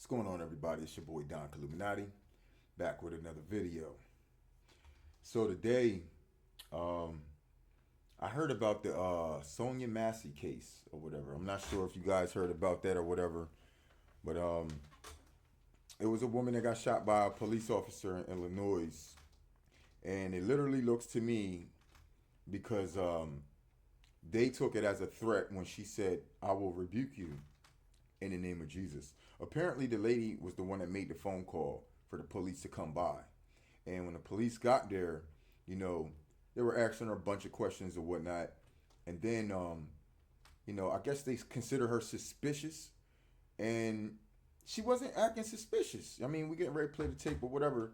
What's going on, everybody? It's your boy Don Illuminati, back with another video. So today, I heard about the Sonia Massey case or whatever. I'm not sure if you guys heard about that or whatever, but it was a woman that got shot by a police officer in Illinois, and it literally looks to me because they took it as a threat when she said, "I will rebuke you in the name of Jesus." Apparently, the lady was the one that made the phone call for the police to come by. And when the police got there, they were asking her a bunch of questions or whatnot. And then, I guess they consider her suspicious. And she wasn't acting suspicious. I mean, we getting ready to play the tape or whatever.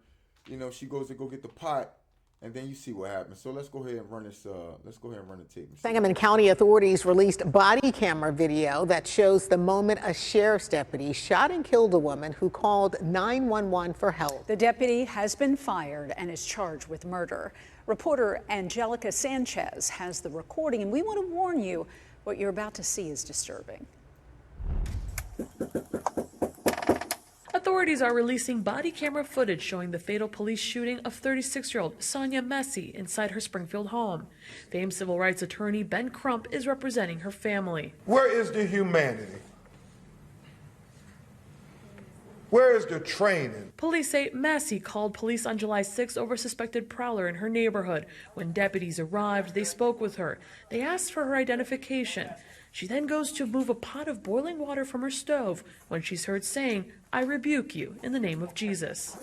She goes to go get the pot. And then you see what happens. So let's go ahead and run this. Let's go ahead and run the tape. Sangamon County authorities released body camera video that shows the moment a sheriff's deputy shot and killed a woman who called 911 for help. The deputy has been fired and is charged with murder. Reporter Angelica Sanchez has the recording, and we want to warn you, what you're about to see is disturbing. Authorities are releasing body camera footage showing the fatal police shooting of 36-year-old Sonia Massey inside her Springfield home. Famed civil rights attorney Ben Crump is representing her family. Where is the humanity? Where is the training? Police say Massey called police on July 6 over a suspected prowler in her neighborhood. When deputies arrived, they spoke with her. They asked for her identification. She then goes to move a pot of boiling water from her stove when she's heard saying, "I rebuke you in the name of Jesus."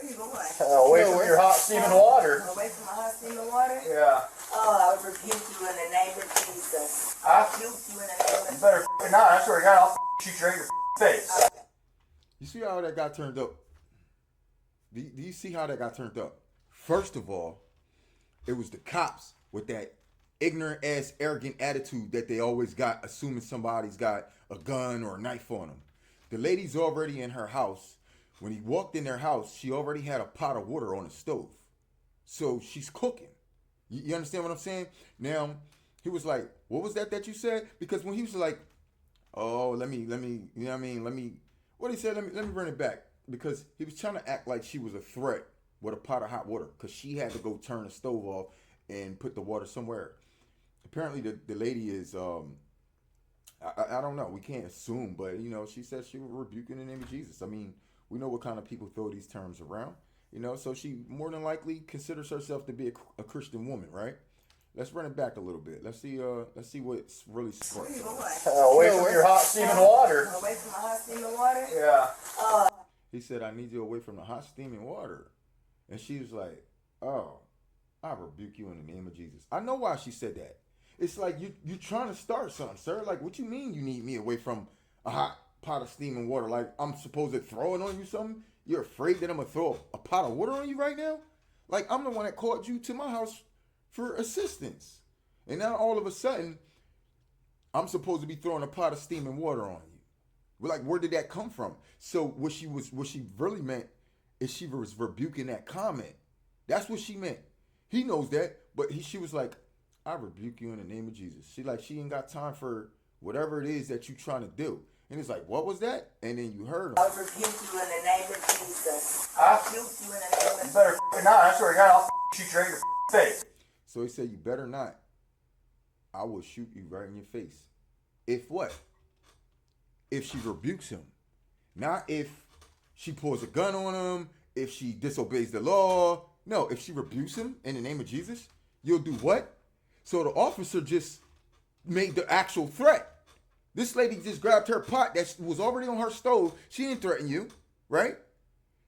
Away from your hot steaming water. Away from my hot steaming water? Yeah. Oh, I rebuke you in the name of Jesus. I rebuke you in the name of You better not. I swear to God, I'll shoot you right in your face. You see how that got turned up? Do you see how that got turned up? First of all, it was the cops with that ignorant ass arrogant attitude that they always got, assuming somebody's got a gun or a knife on them. The lady's already in her house. When he walked in their house, she already had a pot of water on the stove, so she's cooking. You understand what I'm saying? Now he was like, "What was that you said?" Because when he was like, "Oh, let me, what he said, let me run it back," because he was trying to act like she was a threat with a pot of hot water, because she had to go turn the stove off and put the water somewhere. Apparently the lady is I don't know, we can't assume, but she said she would rebuke in the name of Jesus. I mean, we know what kind of people throw these terms around, so she more than likely considers herself to be a Christian woman, right? Let's run it back a little bit. Let's see what's really sparked. Away from your hot steaming water. Away from my hot steaming water? Yeah. He said, "I need you away from the hot steaming water." And she was like, "Oh, I rebuke you in the name of Jesus." I know why she said that. It's like you trying to start something, sir. Like, what you mean you need me away from a hot pot of steaming water? Like, I'm supposed to throw it on you something? You're afraid that I'm going to throw a pot of water on you right now? Like, I'm the one that called you to my house for assistance. And now all of a sudden, I'm supposed to be throwing a pot of steaming water on you. We're like, where did that come from? So what she really meant is she was rebuking that comment. That's what she meant. He knows that, but she was like, "I rebuke you in the name of Jesus." She ain't got time for whatever it is that you trying to do. And it's like, what was that? And then you heard him. I rebuke you in the name of Jesus. I rebuke you in the name of You better not. I swear to God, I'll shoot you right in your face. So he said, "You better not. I will shoot you right in your face." If what? If she rebukes him. Not if she pulls a gun on him, if she disobeys the law. No, if she rebukes him in the name of Jesus, you'll do what? So the officer just made the actual threat. This lady just grabbed her pot that was already on her stove. She didn't threaten you, right?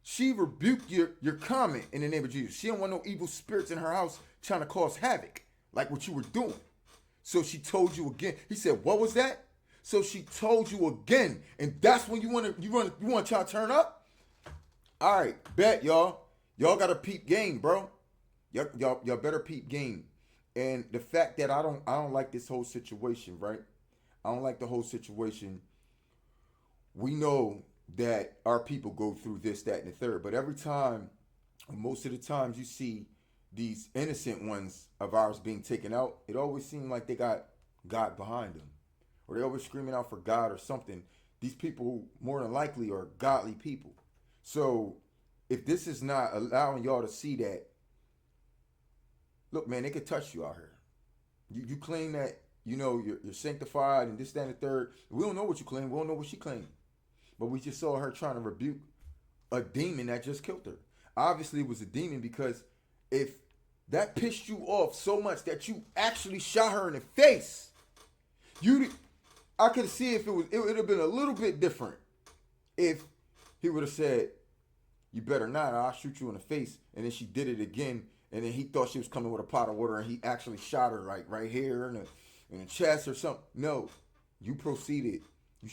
She rebuked your comment in the name of Jesus. She don't want no evil spirits in her house trying to cause havoc, like what you were doing. So she told you again. He said, "What was that?" So she told you again, and that's when you want to try to turn up. All right, bet y'all got a peep game, bro. Y'all better peep game. And the fact that I don't like this whole situation, right? I don't like the whole situation. We know that our people go through this, that, and the third. But every time, most of the times you see these innocent ones of ours being taken out, it always seems like they got God behind them. Or they always screaming out for God or something these people more than likely are godly people. So if this is not allowing y'all to see that, look, man, they could touch you out here. You claim that, you're sanctified and this, that, and the third. We don't know what you claim. We don't know what she claimed. But we just saw her trying to rebuke a demon that just killed her. Obviously, it was a demon, because if that pissed you off so much that you actually shot her in the face, I could see if it would have been a little bit different if he would have said, "You better not, I'll shoot you in the face." And then she did it again, and then he thought she was coming with a pot of water, and he actually shot her like right here in the chest or something. No, you proceeded. You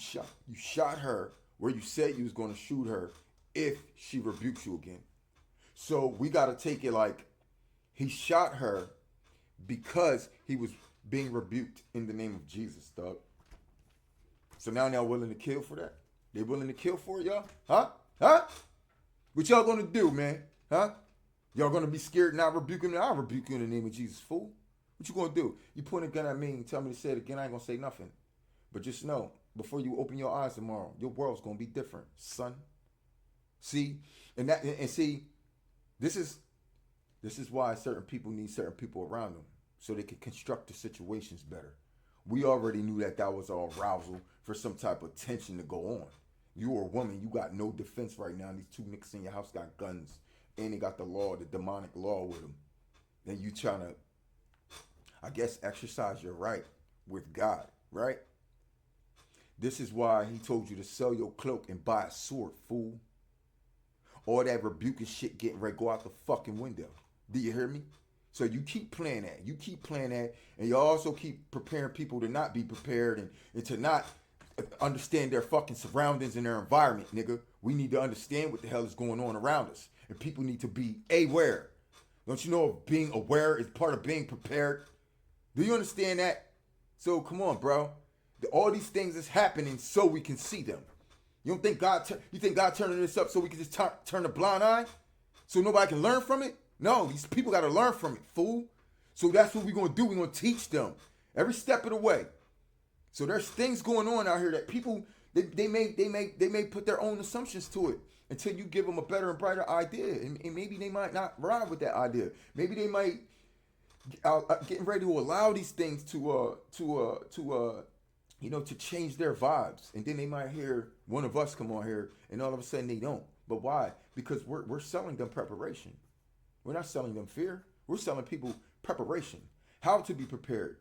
shot her where you said you was going to shoot her if she rebukes you again. So we got to take it like he shot her because he was being rebuked in the name of Jesus, dog. So now y'all willing to kill for that? They willing to kill for it, y'all? Huh? What y'all gonna do, man? Huh? Y'all gonna be scared and not rebuke him? I'll rebuke you in the name of Jesus, fool. What you gonna do? You point a gun at me and tell me to say it again, I ain't gonna say nothing. But just know, before you open your eyes tomorrow, your world's gonna be different, son. See? And see, this is why certain people need certain people around them, so they can construct the situations better. We already knew that was all arousal for some type of tension to go on. You're a woman, you got no defense right now. These two niggas in your house got guns, and they got the law, the demonic law with them. Then you trying to, I guess, exercise your right with God, right? This is why he told you to sell your cloak and buy a sword, fool. All that rebuking shit getting ready to go out the fucking window. Do you hear me? So you keep playing that. And you also keep preparing people to not be prepared and to not understand their fucking surroundings and their environment, nigga. We need to understand what the hell is going on around us. And people need to be aware. Don't you know being aware is part of being prepared? Do you understand that? So come on, bro. All these things is happening so we can see them. You don't think you think God turning this up so we can just turn a blind eye? So nobody can learn from it? No, these people got to learn from it, fool. So that's what we're going to do. We're going to teach them every step of the way. So there's things going on out here that people, they may put their own assumptions to it until you give them a better and brighter idea. And maybe they might not ride with that idea. Maybe they might getting ready to allow these things to change their vibes. And then they might hear one of us come on here and all of a sudden they don't. But why? Because we're selling them preparation. We're not selling them fear. We're selling people preparation. How to be prepared.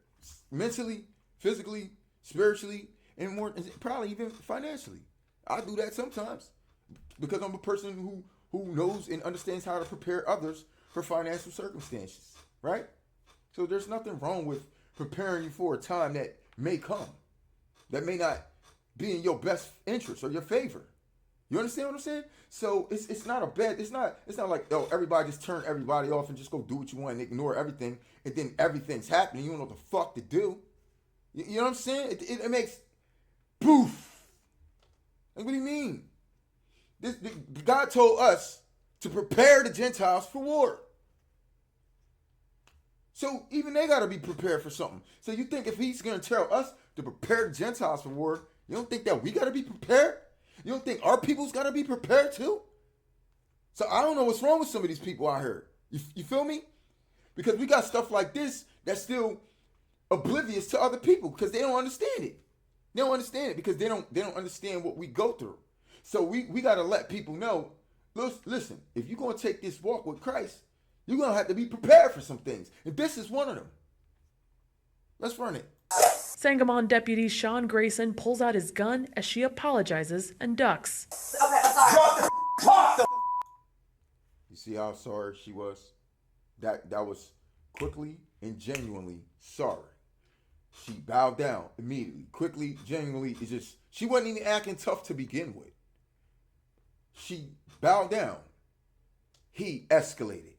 Mentally, physically, spiritually, and probably even financially. I do that sometimes because I'm a person who knows and understands how to prepare others for financial circumstances, right? So there's nothing wrong with preparing you for a time that may come, that may not be in your best interest or your favor. You understand what I'm saying? So it's not a bad, it's not like, everybody just turn everybody off and just go do what you want and ignore everything, and then everything's happening. You don't know what the fuck to do. You know what I'm saying? It makes poof. Like, what do you mean? God told us to prepare the Gentiles for war. So even they got to be prepared for something. So you think if he's going to tell us to prepare the Gentiles for war, you don't think that we got to be prepared? You don't think our people's got to be prepared too? So I don't know what's wrong with some of these people out here. You feel me? Because we got stuff like this that's still oblivious to other people because they don't understand it. They don't understand it because they don't understand what we go through. So we got to let people know, listen, if you're going to take this walk with Christ, you're going to have to be prepared for some things. And this is one of them. Let's run it. Sangamon deputy Sean Grayson pulls out his gun as she apologizes and ducks. Okay, I'm sorry. Drop the talk the You see how sorry she was? That was quickly and genuinely sorry. She bowed down immediately. Quickly, genuinely, she wasn't even acting tough to begin with. She bowed down. He escalated.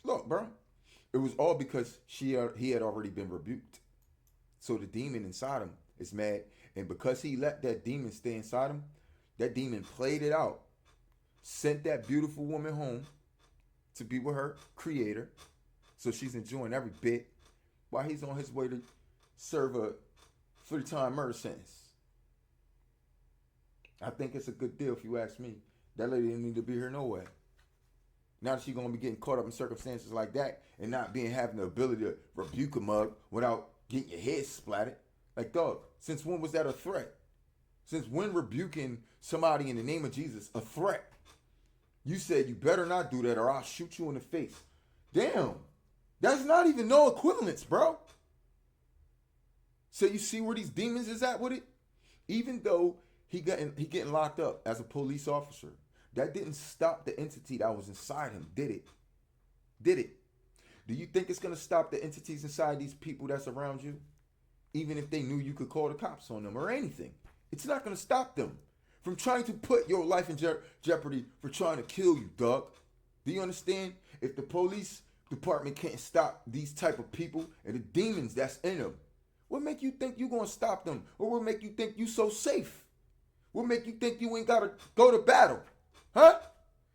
Look, bro, it was all because he had already been rebuked. So the demon inside him is mad. And because he let that demon stay inside him, that demon played it out. Sent that beautiful woman home to be with her creator. So she's enjoying every bit while he's on his way to serve a 3-time murder sentence. I think it's a good deal if you ask me. That lady didn't need to be here no way. Now that she's gonna be getting caught up in circumstances like that and not having the ability to rebuke a mug without getting your head splattered. Like, dog, since when was that a threat? Since when rebuking somebody in the name of Jesus a threat? You said you better not do that or I'll shoot you in the face. Damn, that's not even no equivalence, bro. So you see where these demons is at with it? Even though he getting locked up as a police officer, that didn't stop the entity that was inside him, did it? Did it? Do you think it's going to stop the entities inside these people that's around you? Even if they knew you could call the cops on them or anything. It's not going to stop them from trying to put your life in jeopardy for trying to kill you, dog. Do you understand? If the police department can't stop these type of people and the demons that's in them, what make you think you going to stop them? Or what make you think you so safe? What make you think you ain't got to go to battle? Huh?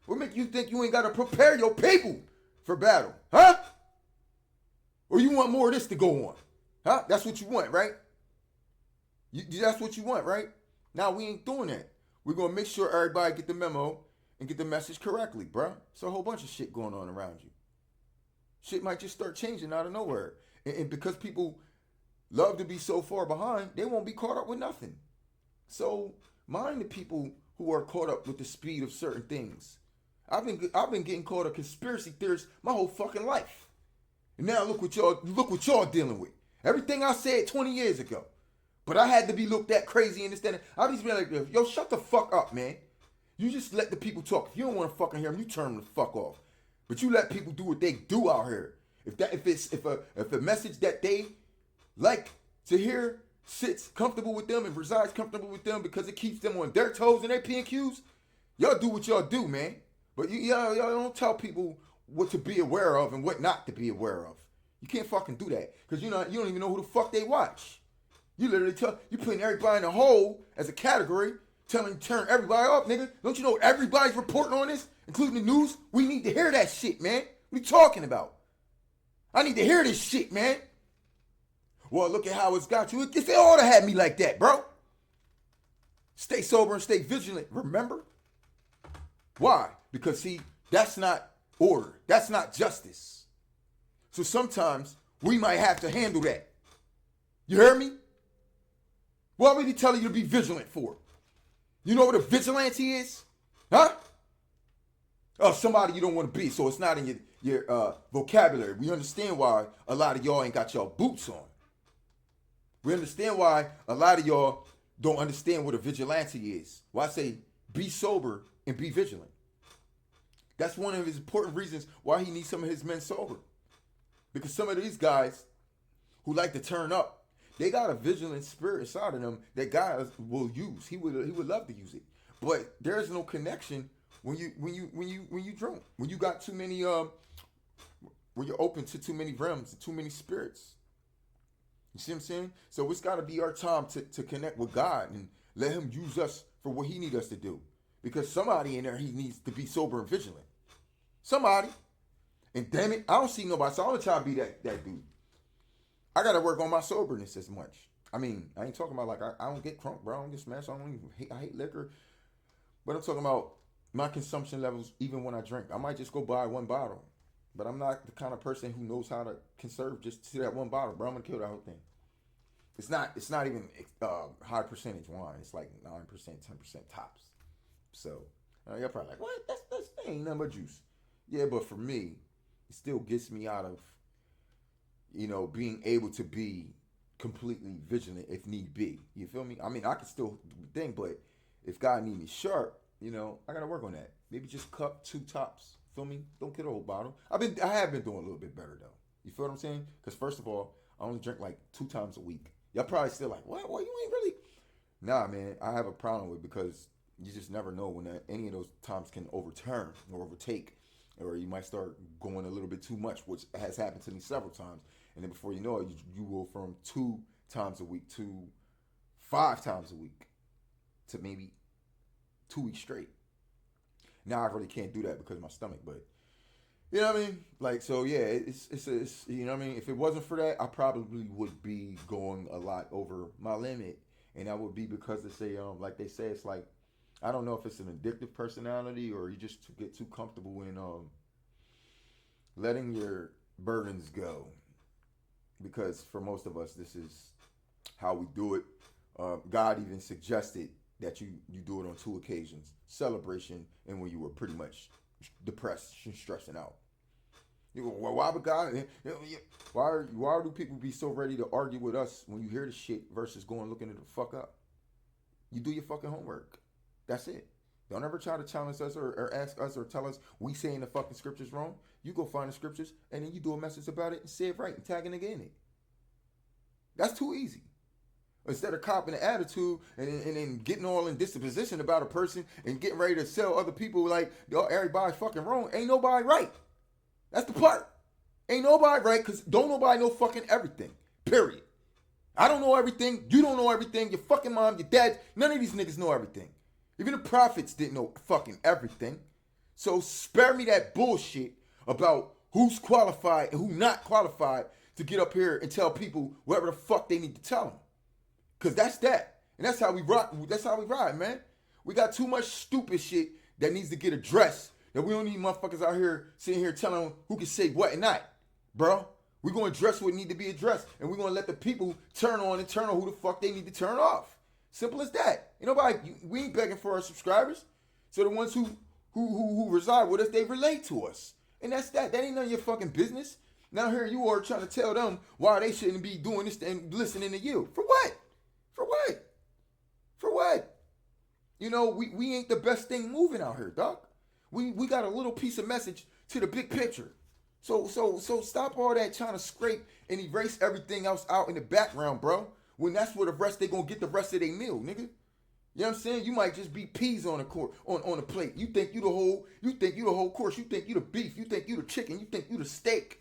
What make you think you ain't got to prepare your people for battle? Huh? Or you want more of this to go on? Huh? That's what you want, right? That's what you want, right? Now, we ain't doing that. We're going to make sure everybody get the memo and get the message correctly, bro. It's a whole bunch of shit going on around you. Shit might just start changing out of nowhere. And because people love to be so far behind, they won't be caught up with nothing. So mind the people who are caught up with the speed of certain things. I've been getting caught up conspiracy theories my whole fucking life. And now look what y'all dealing with. Everything I said 20 years ago. But I had to be looked at crazy and this, that. I just be like, yo, shut the fuck up, man. You just let the people talk. If you don't want to fucking hear them, you turn them the fuck off. But you let people do what they do out here. If a message that they like to hear sits comfortable with them and resides comfortable with them because it keeps them on their toes and their P and Qs, y'all do what y'all do, man. But y'all don't tell people what to be aware of and what not to be aware of. You can't fucking do that because you don't even know who the fuck they watch. You literally you putting everybody in a hole as a category, turn everybody off, nigga. Don't you know everybody's reporting on this, including the news? We need to hear that shit, man. What are you talking about? I need to hear this shit, man. Well, look at how it's got you. It ought to have me like that, bro. Stay sober and stay vigilant, remember? Why? Because, see, that's not order. That's not justice. So sometimes we might have to handle that. You hear me? What are we telling you to be vigilant for? You know what a vigilante is? Huh? Oh, somebody you don't want to be, so it's not in your vocabulary. We understand why a lot of y'all ain't got y'all boots on. We understand why a lot of y'all don't understand what a vigilante is. Well, I say be sober and be vigilant. That's one of his important reasons why he needs some of his men sober. Because some of these guys who like to turn up, they got a vigilant spirit inside of them that God will use. He would love to use it. But there's no connection when you drunk. When you got too many when you're open to too many realms and too many spirits. You see what I'm saying? So it's got to be our time to connect with God and let him use us for what he needs us to do. Because somebody in there, he needs to be sober and vigilant. Somebody. And damn it, I don't see nobody. So I'm going to try to be that dude. I got to work on my soberness as much. I mean, I ain't talking about like, I don't get crunk, bro. I don't get smashed. I hate liquor. But I'm talking about my consumption levels even when I drink. I might just go buy one bottle. But I'm not the kind of person who knows how to conserve just to that one bottle, bro. I'm gonna kill that whole thing. It's not even high percentage wine. It's like 9%, 10% tops. So you're probably like, what? That ain't nothing but juice. Yeah, but for me, it still gets me out of, being able to be completely vigilant if need be. You feel me? I mean, I can still think, but if God need me sharp, I gotta work on that. Maybe just cup 2 tops. Feel me? Don't get a whole bottle. I have been doing a little bit better though. You feel what I'm saying? Because first of all, I only drink like 2 times a week. Y'all probably still like, what? Well, you ain't really. Nah, man. I have a problem with it because you just never know when any of those times can overturn or overtake, or you might start going a little bit too much, which has happened to me several times. And then before you know it, you go from 2 times a week to 5 times a week to maybe 2 weeks straight. Now I really can't do that because of my stomach, but you know what I mean? Like, so yeah, it's you know what I mean? If it wasn't for that, I probably would be going a lot over my limit. And that would be because they say, like they say, it's like I don't know if it's an addictive personality or you just get too comfortable in letting your burdens go. Because for most of us, this is how we do it. God even suggested that you do it on 2 occasions: celebration and when you were pretty much depressed and stressing out. You go, well, why would God? Why do people be so ready to argue with us when you hear the shit versus going looking it the fuck up? You do your fucking homework. That's it. Don't ever try to challenge us or ask us or tell us we saying the fucking scriptures wrong. You go find the scriptures and then you do a message about it and say it right and tag a nigga in it. That's too easy. Instead of copping the attitude and then getting all in disposition about a person and getting ready to sell other people like, yo, everybody fucking wrong. Ain't nobody right. That's the part. Ain't nobody right because don't nobody know fucking everything. Period. I don't know everything. You don't know everything. Your fucking mom, your dad, none of these niggas know everything. Even the prophets didn't know fucking everything. So spare me that bullshit about who's qualified and who not qualified to get up here and tell people whatever the fuck they need to tell them. Because that's that. And that's how we rock. That's how we ride, man. We got too much stupid shit that needs to get addressed. That we don't need motherfuckers out here sitting here telling them who can say what and not. Bro, we're going to address what need to be addressed. And we're going to let the people turn on who the fuck they need to turn off. Simple as that. Ain't nobody, we ain't begging for our subscribers. So the ones who reside with us, they relate to us. And that's that. That ain't none of your fucking business. Now here you are trying to tell them why they shouldn't be doing this and listening to you. For what? For what? For what? You know, we ain't the best thing moving out here, dog. We got a little piece of message to the big picture. So stop all that trying to scrape and erase everything else out in the background, bro. When that's where they gonna get the rest of their meal, nigga. You know what I'm saying? You might just be peas on a plate. You think you the whole course. You think you the beef. You think you the chicken. You think you the steak.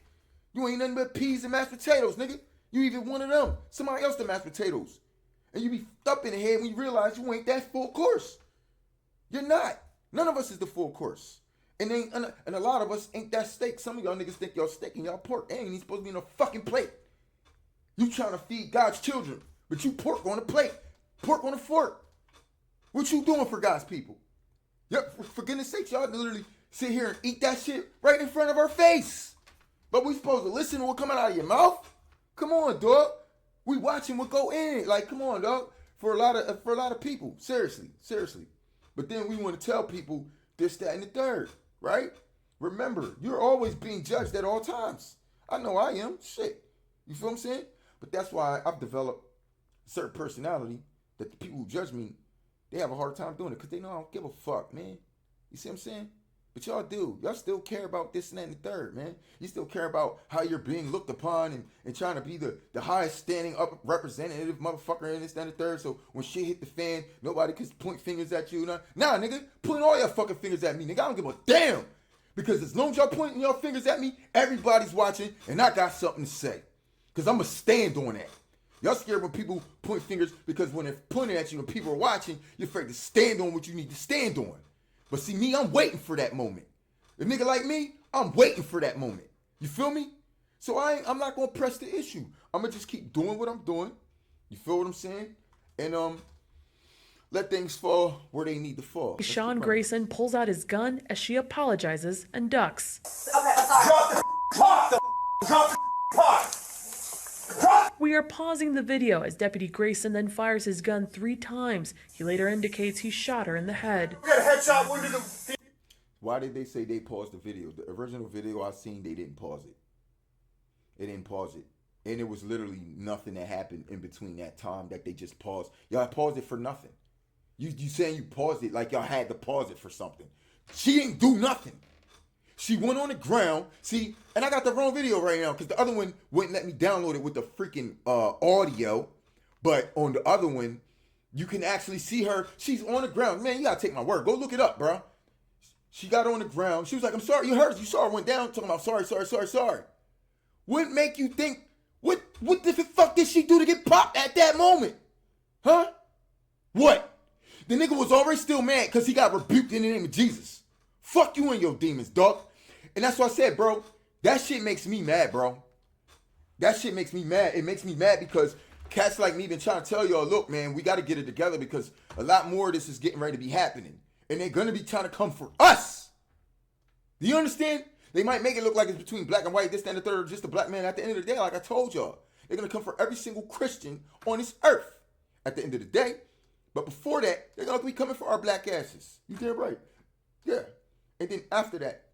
You ain't nothing but peas and mashed potatoes, nigga. You even one of them. Somebody else the mashed potatoes. And you be up in the head when you realize you ain't that full course. You're not. None of us is the full course. And a lot of us ain't that steak. Some of y'all niggas think y'all steak and y'all pork. They ain't even supposed to be in a fucking plate. You trying to feed God's children, but you pork on a plate. Pork on a fork. What you doing for God's people? Yep, for goodness sakes, y'all literally sit here and eat that shit right in front of our face. But we supposed to listen to what coming out of your mouth? Come on, dog. We watching what go in. Like, come on, dog. For a lot of people. Seriously. But then we want to tell people this, that, and the third, right? Remember, you're always being judged at all times. I know I am. Shit. You feel what I'm saying? But that's why I've developed a certain personality that the people who judge me, they have a hard time doing it because they know I don't give a fuck, man. You see what I'm saying? But y'all do. Y'all still care about this and that and the third, man. You still care about how you're being looked upon and trying to be the highest standing up representative motherfucker in this and the third. So when shit hit the fan, nobody can point fingers at you. Nah, nigga, point all your fucking fingers at me, nigga. I don't give a damn. Because as long as y'all pointing your fingers at me, everybody's watching and I got something to say. Because I'm going to stand on that. Y'all scared when people point fingers because when they're pointing at you and people are watching, you're afraid to stand on what you need to stand on. But see, me, I'm waiting for that moment. A nigga like me, I'm waiting for that moment. You feel me? So I'm not going to press the issue. I'm going to just keep doing what I'm doing. You feel what I'm saying? And let things fall where they need to fall. Sean Grayson pulls out his gun as she apologizes and ducks. Okay, sorry. Drop the pot! We are pausing the video as Deputy Grayson then fires his gun 3 times. He later indicates he shot her in the head. We got a headshot wound to the... Why did they say they paused the video? The original video I seen, they didn't pause it. They didn't pause it. And it was literally nothing that happened in between that time that they just paused. Y'all paused it for nothing. You saying you paused it like y'all had to pause it for something. She didn't do nothing. She went on the ground. See, and I got the wrong video right now because the other one wouldn't let me download it with the freaking audio. But on the other one, you can actually see her. She's on the ground. Man, you got to take my word. Go look it up, bro. She got on the ground. She was like, I'm sorry. You heard. You saw her went down talking about sorry. What make you think, what the fuck did she do to get popped at that moment? Huh? What? The nigga was already still mad because he got rebuked in the name of Jesus. Fuck you and your demons, dog. And that's what I said, bro. That shit makes me mad, bro. That shit makes me mad. It makes me mad because cats like me been trying to tell y'all, look, man, we got to get it together because a lot more of this is getting ready to be happening. And they're going to be trying to come for us. Do you understand? They might make it look like it's between black and white, this, that, and the third, just a black man. At the end of the day, like I told y'all, they're going to come for every single Christian on this earth at the end of the day. But before that, they're going to be coming for our black asses. You damn right. Yeah. And then after that,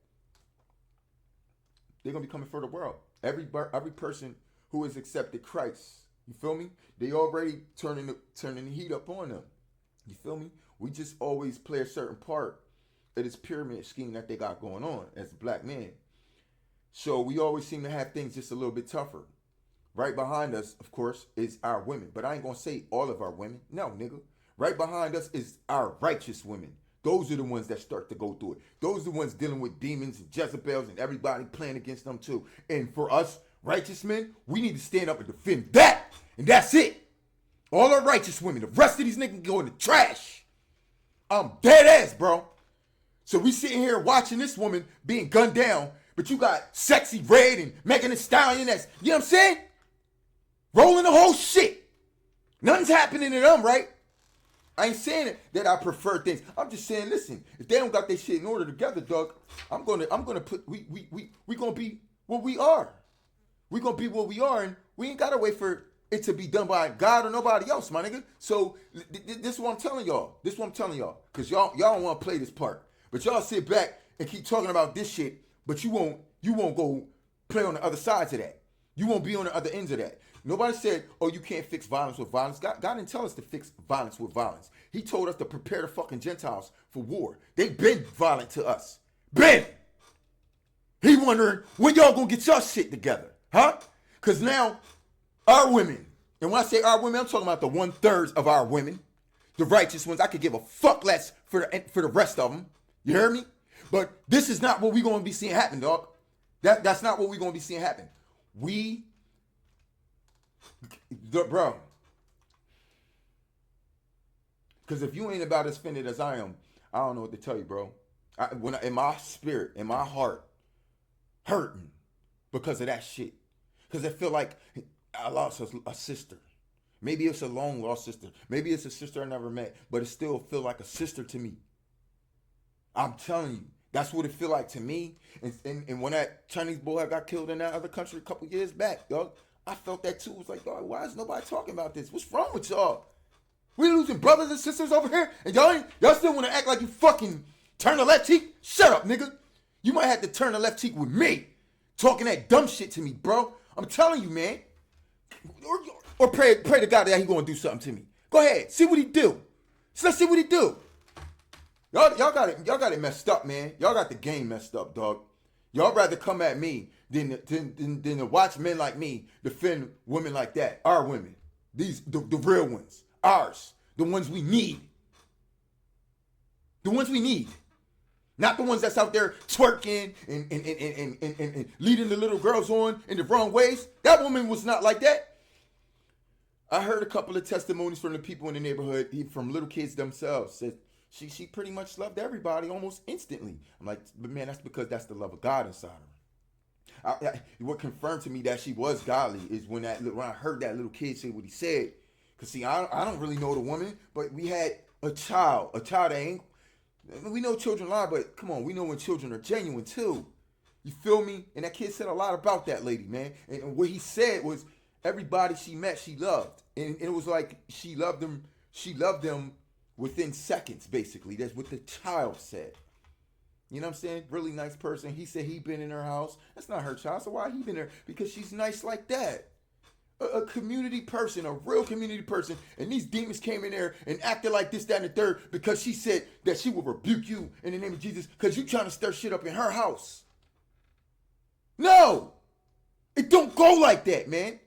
they're going to be coming for the world. Every person who has accepted Christ. You feel me? They already turning the heat up on them. You feel me? We just always play a certain part of this pyramid scheme that they got going on as a black man. So we always seem to have things just a little bit tougher. Right behind us, of course, is our women. But I ain't going to say all of our women. No, nigga. Right behind us is our righteous women. Those are the ones that start to go through it. Those are the ones dealing with demons and Jezebels and everybody playing against them too. And for us, righteous men, we need to stand up and defend that. And that's it. All our righteous women. The rest of these niggas go in the trash. I'm dead ass, bro. So we sitting here watching this woman being gunned down, but you got Sexy Red and Megan Thee Stallion that's, you know what I'm saying? Rolling the whole shit. Nothing's happening to them, right? I ain't saying that I prefer things. I'm just saying, listen, if they don't got their shit in order together, dog, I'm gonna put we gonna be what we are. We gonna be what we are, and we ain't gotta wait for it to be done by God or nobody else, my nigga. So this is what I'm telling y'all. This is what I'm telling y'all. Cause y'all don't want to play this part. But y'all sit back and keep talking about this shit, but you won't go play on the other sides of that. You won't be on the other ends of that. Nobody said, oh, you can't fix violence with violence. God didn't tell us to fix violence with violence. He told us to prepare the fucking Gentiles for war. They've been violent to us. Been. He wondering when y'all gonna get your shit together, huh? Because now our women, and when I say our women, I'm talking about the 1/3 of our women, the righteous ones. I could give a fuck less for the rest of them. You hear me? But this is not what we're gonna be seeing happen, dog. That's not what we're gonna be seeing happen. Bro. Because if you ain't about as offended as I am, I don't know what to tell you, bro. In my spirit, in my heart, hurting because of that shit. Because I feel like I lost a sister. Maybe it's a long lost sister. Maybe it's a sister I never met, but it still feel like a sister to me. I'm telling you, that's what it feel like to me. And when that Chinese boy got killed in that other country a couple years back, dog, I felt that too. It was like, dog, why is nobody talking about this? What's wrong with y'all? We losing brothers and sisters over here, and y'all still want to act like you fucking turn the left cheek? Shut up, nigga. You might have to turn the left cheek with me, talking that dumb shit to me, bro. I'm telling you, man. Or pray to God that he gonna do something to me. Go ahead, see what he do. So let's see what he do. Y'all got it messed up, man. Y'all got the game messed up, dog. Y'all rather come at me than to watch men like me defend women like that. Our women, the real ones, ours, the ones we need, not the ones that's out there twerking and leading the little girls on in the wrong ways. That woman was not like that. I heard a couple of testimonies from the people in the neighborhood, from little kids themselves, said she pretty much loved everybody almost instantly. I'm like, but man, that's because that's the love of God inside her. What confirmed to me that she was godly is when I heard that little kid say what he said. Cause see, I don't really know the woman, but we had a child that ain't. We know children lie, but come on, we know when children are genuine too. You feel me? And that kid said a lot about that lady, man. And what he said was everybody she met, she loved, and it was like she loved them. She loved them within seconds, basically. That's what the child said. You know what I'm saying? Really nice person. He said he been in her house. That's not her child, so why he been there? Because she's nice like that. A community person, a real community person. And these demons came in there and acted like this, that, and the third because she said that she will rebuke you in the name of Jesus because you trying to stir shit up in her house. No! It don't go like that, man.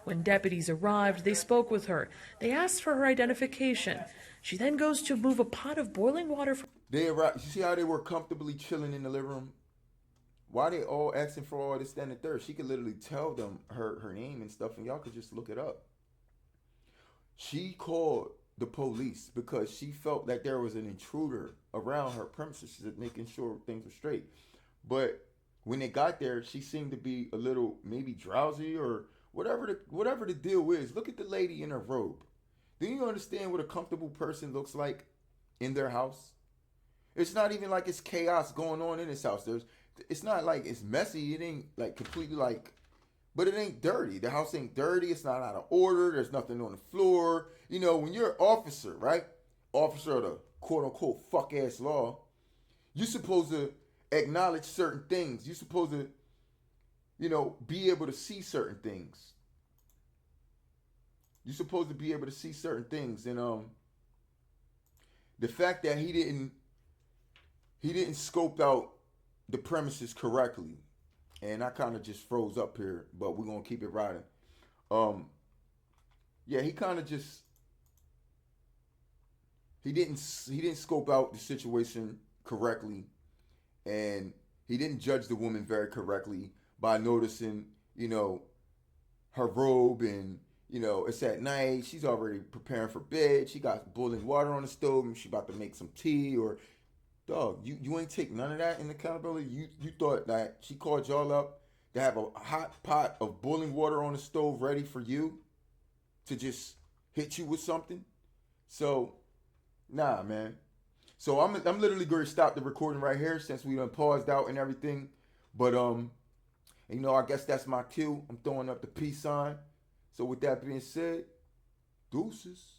When deputies arrived, they spoke with her. They asked for her identification. She then goes to move a pot of boiling water. They arrived. You see how they were comfortably chilling in the living room? Why they all asking for all this, that, and the third? She could literally tell them her name and stuff, and y'all could just look it up. She called the police because she felt that there was an intruder around her premises, making sure things were straight. But when they got there, she seemed to be a little maybe drowsy or whatever the deal is, look at the lady in her robe. Do you understand what a comfortable person looks like in their house? It's not even like it's chaos going on in this house. It's not like it's messy. It ain't like completely like, but it ain't dirty. The house ain't dirty. It's not out of order. There's nothing on the floor. You know, when you're an officer, right? Officer of the quote unquote fuck ass law, you're supposed to acknowledge certain things. You're supposed to, you know, be able to see certain things. You're supposed to be able to see certain things. And the fact that he didn't scope out the premises correctly. And I kind of just froze up here, but we're gonna keep it riding. Yeah, he kind of just he didn't scope out the situation correctly, and he didn't judge the woman very correctly by noticing, you know, her robe, and you know it's at night. She's already preparing for bed. She got boiling water on the stove, and she about to make some tea. Or dog, you ain't take none of that in accountability. You thought that she called y'all up to have a hot pot of boiling water on the stove ready for you to just hit you with something? So, nah, man. So I'm literally going to stop the recording right here since we done paused out and everything. But you know, I guess that's my cue. I'm throwing up the peace sign. So with that being said, deuces.